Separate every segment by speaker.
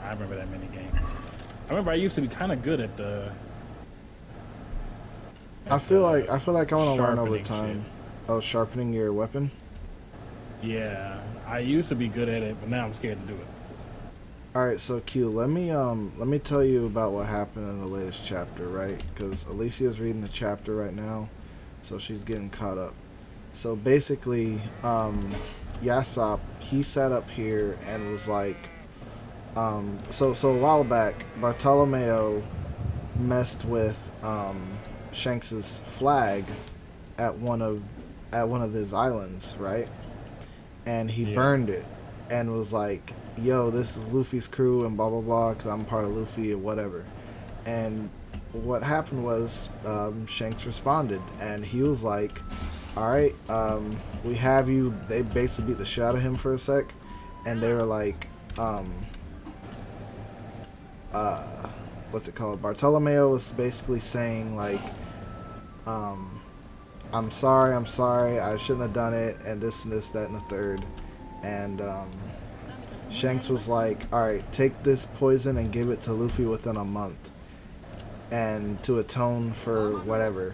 Speaker 1: I remember that mini game. I remember I used to be kind of good at the.
Speaker 2: I feel like I want to learn over
Speaker 1: Sharpening shit.
Speaker 2: time. Oh, sharpening your weapon.
Speaker 1: Yeah, I used to be good at it, but now I'm scared to do it.
Speaker 2: All right, so Q, let me tell you about what happened in the latest chapter, right? Because Alicia's reading the chapter right now, so she's getting caught up. So basically, Yasopp, he sat up here and was like, so a while back, Bartolomeo messed with Shanks's flag at one of his islands, right? And he
Speaker 1: Yeah.
Speaker 2: burned it and was like, "Yo, this is Luffy's crew and blah blah blah, because I'm part of Luffy or whatever." And what happened was Shanks responded, and he was like, "All right, we have you." They basically beat the shit out of him for a sec, and they were like, uh, "What's it called?" Bartolomeo was basically saying like, um, I'm sorry, I shouldn't have done it," and this, that, and the third. And Shanks was like, "Alright, take this poison and give it to Luffy within a month, and to atone for whatever."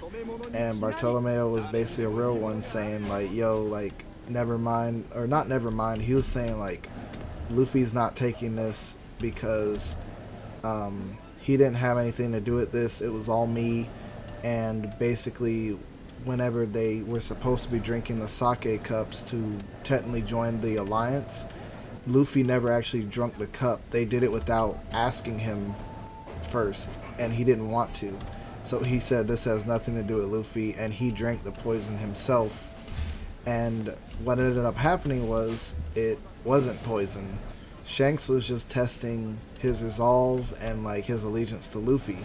Speaker 2: And Bartolomeo was basically a real one saying, like, "Yo, like, never mind," or not never mind, he was saying, like, Luffy's not taking this because he didn't have anything to do with this, it was all me. And basically, whenever they were supposed to be drinking the sake cups to technically join the alliance, Luffy never actually drunk the cup. They did it without asking him first, and he didn't want to. So he said this has nothing to do with Luffy, and he drank the poison himself. And what ended up happening was it wasn't poison. Shanks was just testing his resolve and like his allegiance to Luffy,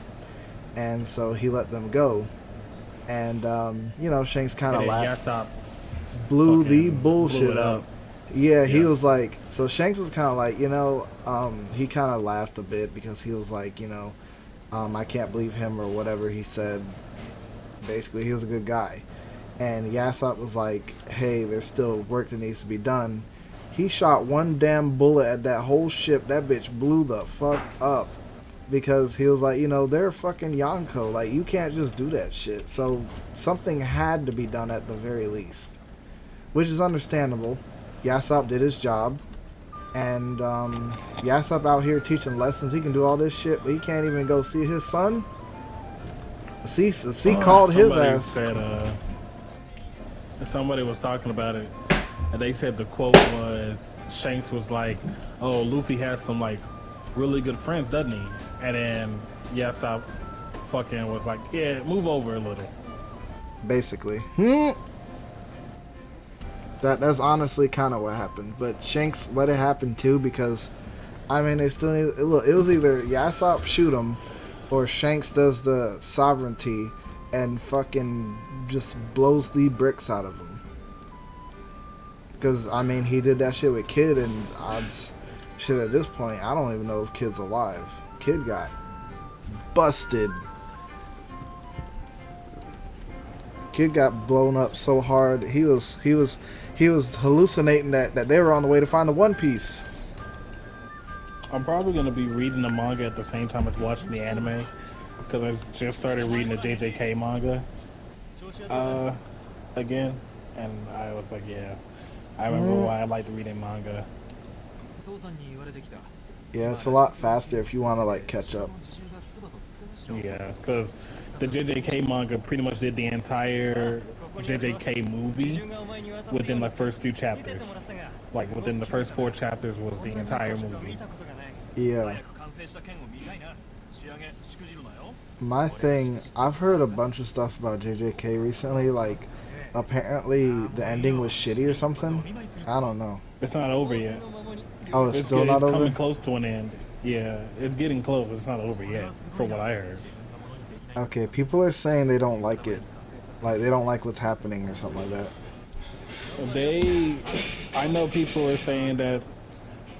Speaker 2: and so he let them go. And Shanks kind
Speaker 1: And
Speaker 2: of
Speaker 1: then
Speaker 2: laughed,
Speaker 1: Yasopp
Speaker 2: blew the
Speaker 1: fucking blew
Speaker 2: bullshit
Speaker 1: it
Speaker 2: up.
Speaker 1: up.
Speaker 2: Yeah, he
Speaker 1: Yeah.
Speaker 2: was like, so Shanks was kind of like, he kind of laughed a bit because he was like, I can't believe him or whatever he said. Basically, he was a good guy. And Yasopp was like, hey, there's still work that needs to be done. He shot one damn bullet at that whole ship. That bitch blew the fuck up. Because he was like, they're fucking Yonko. Like, you can't just do that shit. So something had to be done at the very least. Which is understandable. Yasopp did his job. And Yasopp out here teaching lessons. He can do all this shit, but he can't even go see his son. C called his
Speaker 1: Somebody
Speaker 2: ass.
Speaker 1: said, somebody was talking about it, and they said the quote was Shanks was like, "Oh, Luffy has some like really good friends, doesn't he?" And then Yasopp fucking was like, "Yeah, move over a little."
Speaker 2: Basically. That's honestly kind of what happened. But Shanks let it happen too because, I mean, they still need. Look, it was either Yasopp shoot him, or Shanks does the sovereignty and fucking just blows the bricks out of him. Because, I mean, he did that shit with Kid, and shit, at this point, I don't even know if Kid's alive. Kid got busted. Kid got blown up so hard. He was hallucinating that they were on the way to find the One Piece.
Speaker 1: I'm probably gonna be reading the manga at the same time as watching the anime because I just started reading the JJK manga uh, again, and I was like, yeah, I remember why I liked reading manga.
Speaker 2: Yeah, it's a lot faster if you want to like catch up.
Speaker 1: Yeah, because the JJK manga pretty much did the entire JJK movie within the first few chapters. Like within the first 4 chapters was the entire movie.
Speaker 2: Yeah. My thing, I've heard a bunch of stuff about JJK recently. Like, apparently the ending was shitty or something. I don't know.
Speaker 1: It's not over yet.
Speaker 2: Oh, it's still not
Speaker 1: It's
Speaker 2: over?
Speaker 1: coming close to an end. Yeah, it's getting close. It's not over yet, from what I heard.
Speaker 2: Okay, people are saying they don't like it. Like, they don't like what's happening or something like that.
Speaker 1: I know people are saying that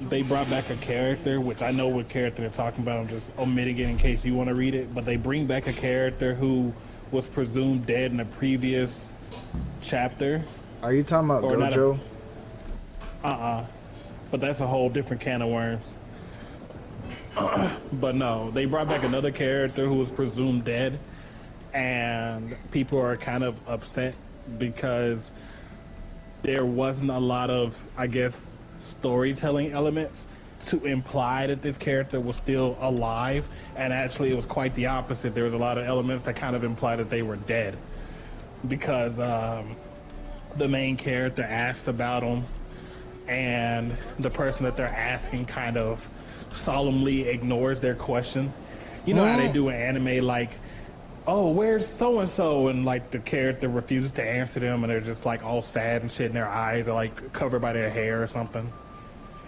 Speaker 1: they brought back a character, which I know what character they're talking about. I'm just omitting it in case you want to read it. But they bring back a character who was presumed dead in a previous chapter.
Speaker 2: Are you talking about Gojo?
Speaker 1: But that's a whole different can of worms. But no, they brought back another character who was presumed dead, and people are kind of upset because there wasn't a lot of, I guess, storytelling elements to imply that this character was still alive, and actually it was quite the opposite. There was a lot of elements that kind of implied that they were dead because the main character asks about them, and the person that they're asking kind of solemnly ignores their question. You know how they do in anime, like, oh, where's so and so? And like the character refuses to answer them, and they're just like all sad and shit, and their eyes are like covered by their hair or something.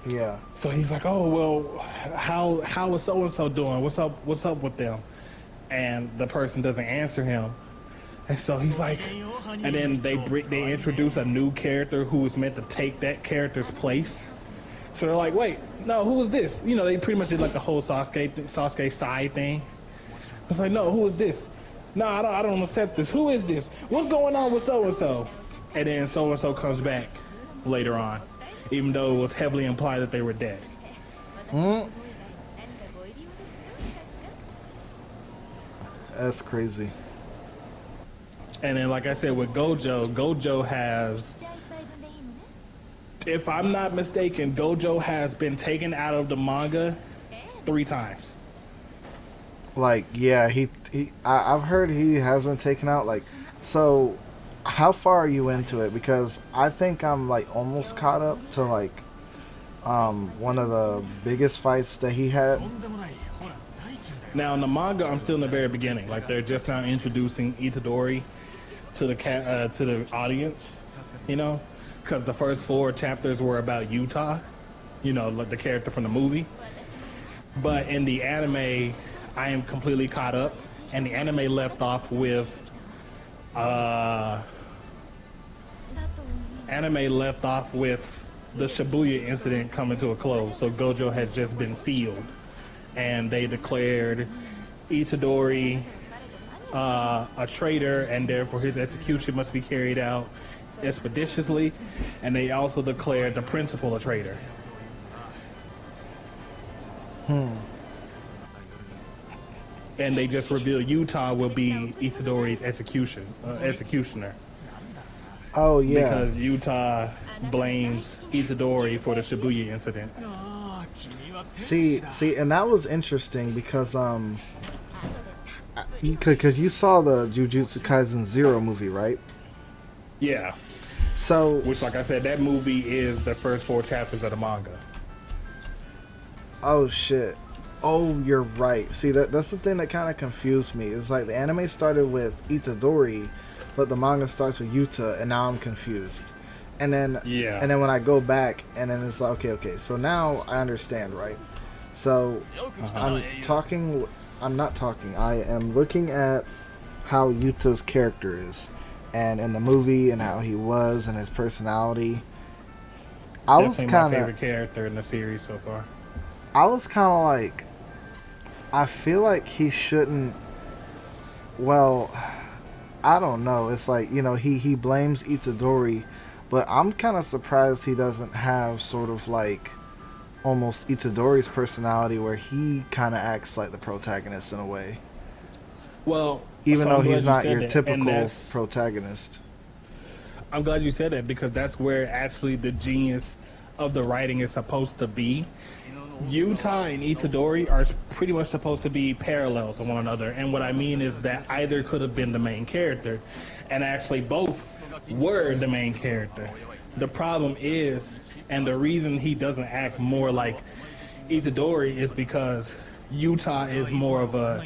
Speaker 2: Yeah.
Speaker 1: So he's like, oh well, how is so and so doing? What's up with them? And the person doesn't answer him, and so he's like, and then they introduce a new character who is meant to take that character's place. So they're like, wait, no, who is this? You know, they pretty much did like the whole Sasuke side thing. It's like, no, who is this? No, I don't accept this. Who is this? What's going on with so and so? And then so and so comes back later on, even though it was heavily implied that they were dead.
Speaker 2: That's crazy.
Speaker 1: And then, like I said, with Gojo has, if I'm not mistaken, Gojo has been taken out of the manga 3 times.
Speaker 2: Like, yeah, I've heard he has been taken out. Like, so how far are you into it? Because I think I'm like almost caught up to like one of the biggest fights that he had.
Speaker 1: Now in the manga, I'm still in the very beginning. Like they're just now introducing Itadori to the audience, you know, because the first 4 chapters were about Utah, you know, like the character from the movie. But in the anime, I am completely caught up, and the anime left off with the Shibuya incident coming to a close. So Gojo had just been sealed, and they declared Itadori a traitor, and therefore his execution must be carried out expeditiously. And they also declared the principal a traitor. And they just revealed Utah will be Itadori's executioner.
Speaker 2: Oh yeah.
Speaker 1: Because Utah blames Itadori for the Shibuya incident.
Speaker 2: See, and that was interesting because you saw the Jujutsu Kaisen 0 movie, right?
Speaker 1: Yeah.
Speaker 2: So,
Speaker 1: which, like I said, that movie is the first 4 chapters of the manga.
Speaker 2: Oh shit. Oh, you're right. See, that's the thing that kind of confused me. It's like the anime started with Itadori, but the manga starts with Yuta, and now I'm confused. And then when I go back, and then it's like, okay, so now I understand, right? So I am looking at how Yuta's character is, and in the movie, and how he was, and his personality.
Speaker 1: Definitely my favorite character in the series so far.
Speaker 2: I was kind of like, I feel like he shouldn't. Well, I don't know. It's like, you know, he blames Itadori, but I'm kind of surprised he doesn't have sort of like almost Itadori's personality, where he kind of acts like the protagonist in a way.
Speaker 1: Well,
Speaker 2: even though he's not your typical protagonist.
Speaker 1: I'm glad you said that, because that's where actually the genius of the writing is supposed to be. Utah and Itadori are pretty much supposed to be parallel to one another, and what I mean is that either could have been the main character, and actually both were the main character. The problem is, and the reason he doesn't act more like Itadori, is because Utah is more of a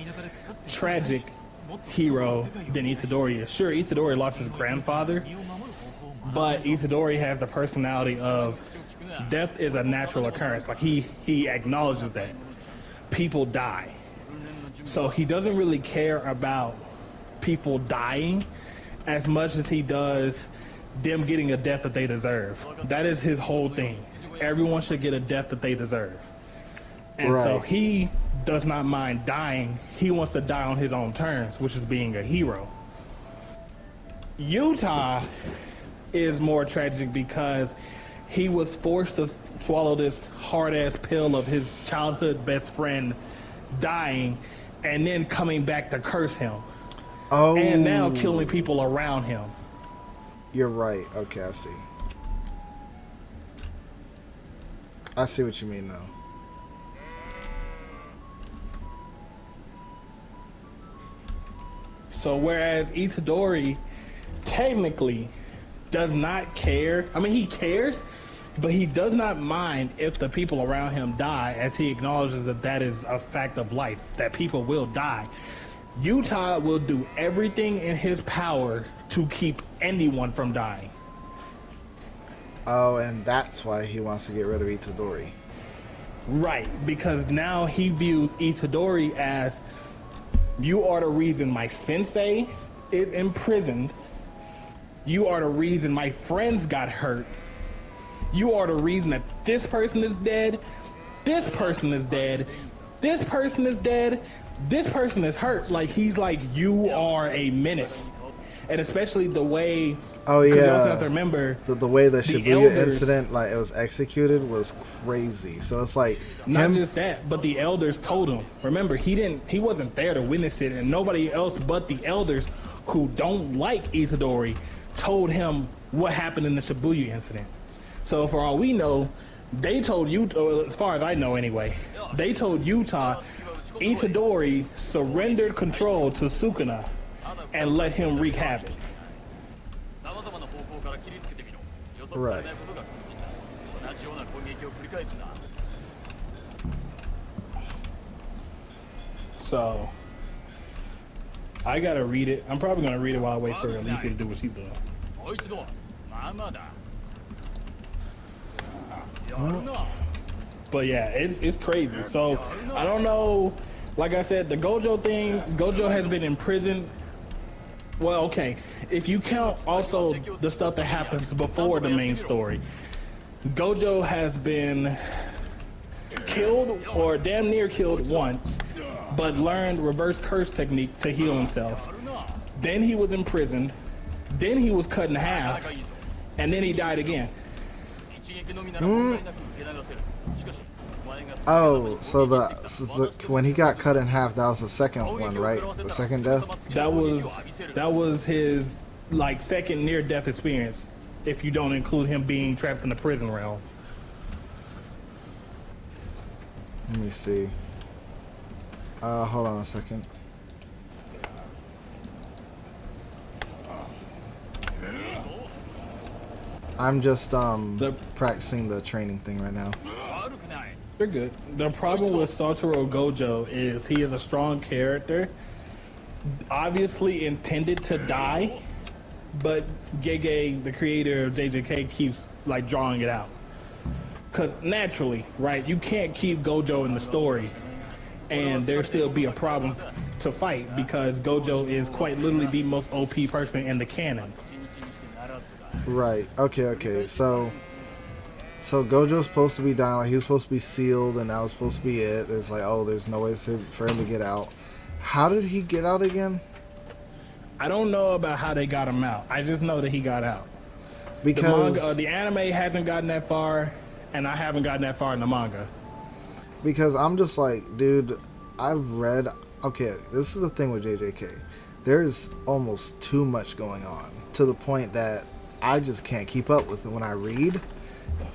Speaker 1: tragic hero than Itadori is. Sure, Itadori lost his grandfather, but Itadori has the personality of death is a natural occurrence. Like he acknowledges that people die, so he doesn't really care about people dying as much as he does them getting a death that they deserve. That is his whole thing. Everyone should get a death that they deserve, and so he does not mind dying. He wants to die on his own terms, which is being a hero. Utah is more tragic because he was forced to swallow this hard ass pill of his childhood best friend dying and then coming back to curse him and now killing
Speaker 2: Oh,
Speaker 1: people around him.
Speaker 2: you're right. Okay, I see. I see what you mean now.
Speaker 1: So whereas Itadori technically does not care, I mean he cares, but he does not mind if the people around him die, as he acknowledges that that is a fact of life, that people will die. Utah will do everything in his power to keep anyone from dying.
Speaker 2: Oh, and that's why he wants to get rid of Itadori.
Speaker 1: Right, because now he views Itadori as, you are the reason my sensei is imprisoned. You are the reason my friends got hurt. You are the reason that this person is dead. This person is dead. This person is dead. This person is hurt. Like, he's like, you are a menace. And especially the way,
Speaker 2: Oh
Speaker 1: because you also have
Speaker 2: yeah,
Speaker 1: to remember,
Speaker 2: the way the
Speaker 1: the
Speaker 2: Shibuya
Speaker 1: elders,
Speaker 2: incident, like it was executed, was crazy. So it's like
Speaker 1: not
Speaker 2: him.
Speaker 1: just that, but the elders told him. Remember, he wasn't there to witness it, and nobody else but the elders who don't like Itadori told him what happened in the Shibuya incident. So for all we know, they told Utah, as far as I know anyway, they told Utah Itadori surrendered control to Sukuna and let him wreak havoc.
Speaker 2: Right.
Speaker 1: So I gotta read it. I'm probably gonna read it while I wait for Alicia to do what she's doing. But yeah, it's crazy. So I don't know. Like I said, the Gojo thing, Gojo has been in prison. Well, okay. If you count also the stuff that happens before the main story, Gojo has been killed or damn near killed once, but learned reverse curse technique to heal himself. Then he was imprisoned. Then he was cut in half, and then he died again.
Speaker 2: Oh, so when he got cut in half, that was the second one, right? The second death.
Speaker 1: That was his like second near death experience, if you don't include him being trapped in the prison realm.
Speaker 2: Let me see. Hold on a second. I'm just practicing the training thing right now.
Speaker 1: They're good. The problem with Satoru Gojo is he is a strong character, obviously intended to die, but Gege, the creator of JJK, keeps like drawing it out. Because naturally, right, you can't keep Gojo in the story and there still be a problem to fight, because Gojo is quite literally the most OP person in the canon.
Speaker 2: Right. Okay. So Gojo's supposed to be dying. Like, he was supposed to be sealed, and that was supposed to be it. It's like, oh, there's no way for him to get out. How did he get out again?
Speaker 1: I don't know about how they got him out. I just know that he got out.
Speaker 2: Because
Speaker 1: the anime hasn't gotten that far, and I haven't gotten that far in the manga.
Speaker 2: Because I'm just like, dude, I've read. Okay, this is the thing with JJK. There's almost too much going on to the point that I just can't keep up with it when I read.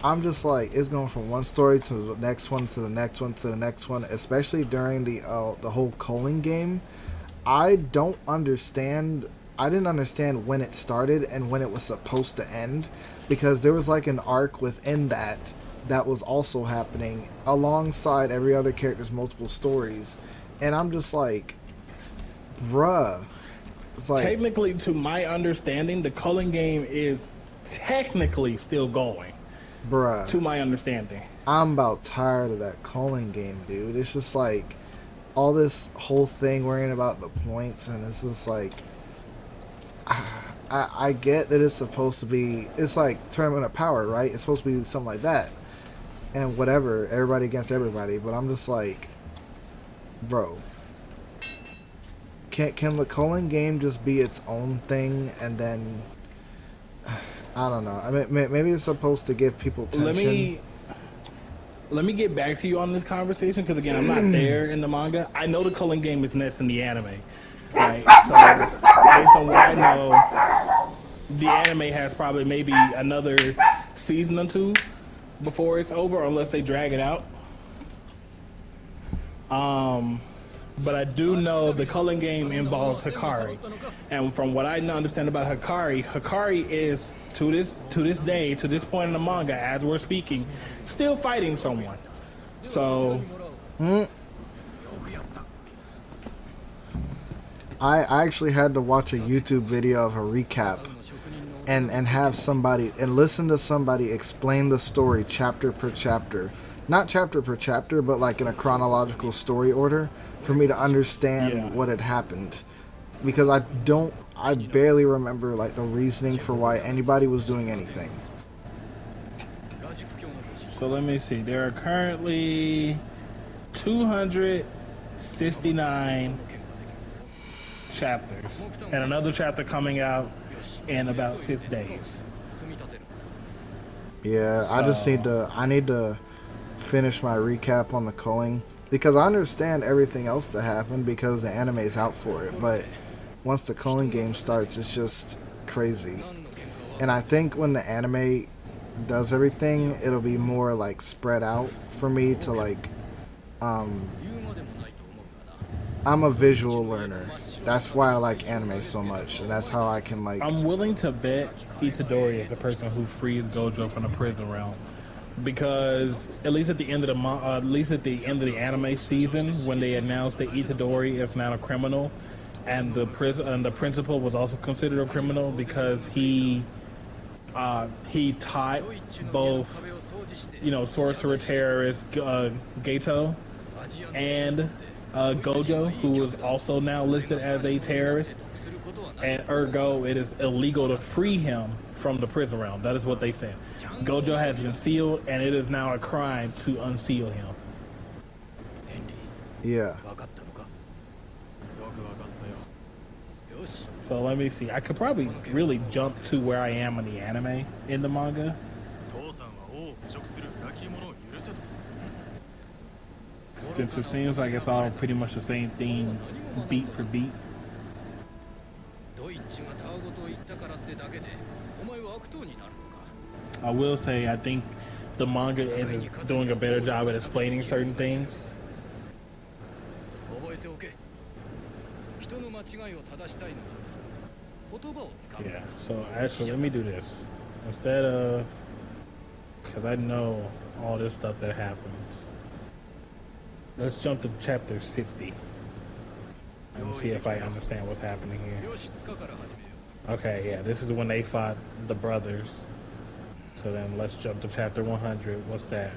Speaker 2: I'm just like, it's going from one story to the next one to the next one to the next one, especially during the whole Culling game. I don't understand. I didn't understand when it started and when it was supposed to end, because there was like an arc within that was also happening alongside every other character's multiple stories, and I'm just like, bruh. It's like,
Speaker 1: technically, to my understanding, the Culling game is technically still going.
Speaker 2: bruh.
Speaker 1: To my understanding.
Speaker 2: I'm about tired of that Culling game, dude. It's just like all this whole thing worrying about the points, and it's just like, I get that it's supposed to be, it's like Tournament of Power, right? It's supposed to be something like that, and whatever, everybody against everybody. But I'm just like, bro, can the Culling game just be its own thing? And then I don't know. I mean, maybe it's supposed to give people
Speaker 1: Let
Speaker 2: tension.
Speaker 1: me get back to you on this conversation because again, I'm not there in the manga. I know the culling game is next in the anime, right? So based on what I know, the anime has probably maybe another season or two before it's over, unless they drag it out. Um, but I do know the culling game involves Hikari, and from what I understand about Hikari, Hikari is to this day, to this point in the manga, as we're speaking, still fighting someone. So
Speaker 2: Mm, I actually had to watch a YouTube video of a recap and have somebody and listen to somebody explain the story chapter per chapter. Not chapter per chapter, but like in a chronological story order for me to understand
Speaker 1: yeah.
Speaker 2: what had happened. Because I barely remember like the reasoning for why anybody was doing anything.
Speaker 1: So let me see. There are currently 269 chapters, and another chapter coming out in about 6 days.
Speaker 2: Yeah,
Speaker 1: So
Speaker 2: I need to finish my recap on the culling because I understand everything else that happened because the anime is out for it, but once the culling game starts, it's just crazy. And I think when the anime does everything, it'll be more like spread out for me to like um I'm a visual learner. That's why I like anime so much, and that's how I can like
Speaker 1: I'm willing to bet Itadori is the person who frees Gojo from the prison realm, because at least at the end of at least at the end of the anime season, when they announced that Itadori is now a criminal, and the prison and the principal was also considered a criminal because he taught both, sorcerer terrorist Gato and Gojo, who is also now listed as a terrorist, and ergo, it is illegal to free him from the prison realm. That is what they said. Gojo has been sealed, and it is now a crime to unseal him.
Speaker 2: yeah.
Speaker 1: So let me see. I could probably really jump to where I am in the anime in the manga. Since it seems like it's all pretty much the same thing, beat for beat. I will say I think the manga is doing a better job at explaining certain things. Yeah, so actually let me do this. Instead of, because I know all this stuff that happens, let's jump to chapter 60 and see if I understand what's happening here. Okay, yeah, this is when they fought the brothers. So then let's jump to chapter 100. What's that?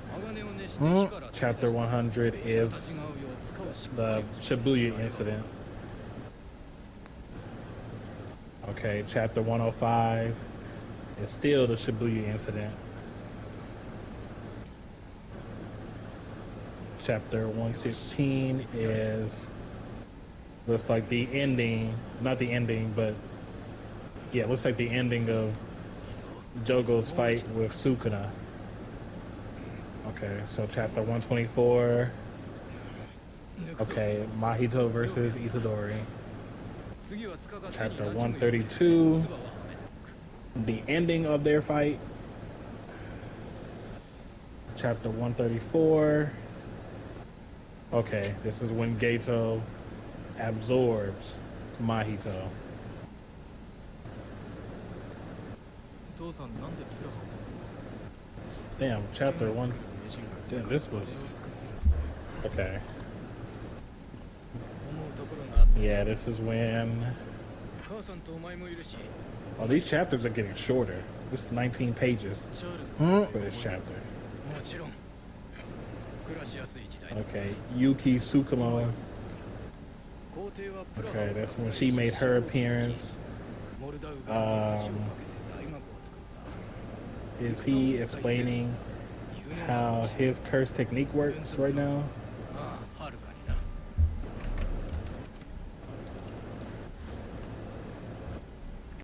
Speaker 1: Chapter 100 is the Shibuya incident. Okay, chapter 105 is still the Shibuya incident. Chapter 116 is, looks like the ending, not the ending, but yeah, it looks like the ending of Jogo's fight with Sukuna. Okay, so chapter 124. Okay, Mahito versus Itadori. Chapter 132. The ending of their fight. Chapter 134. Okay, this is when Gato absorbs Mahito. Damn, chapter 1. Damn, this was. Okay. Yeah, this is when. Oh, these chapters are getting shorter. This is 19 pages for this chapter. Okay, Yuki Tsukumo. Okay, that's when she made her appearance. Is he explaining how his curse technique works right now?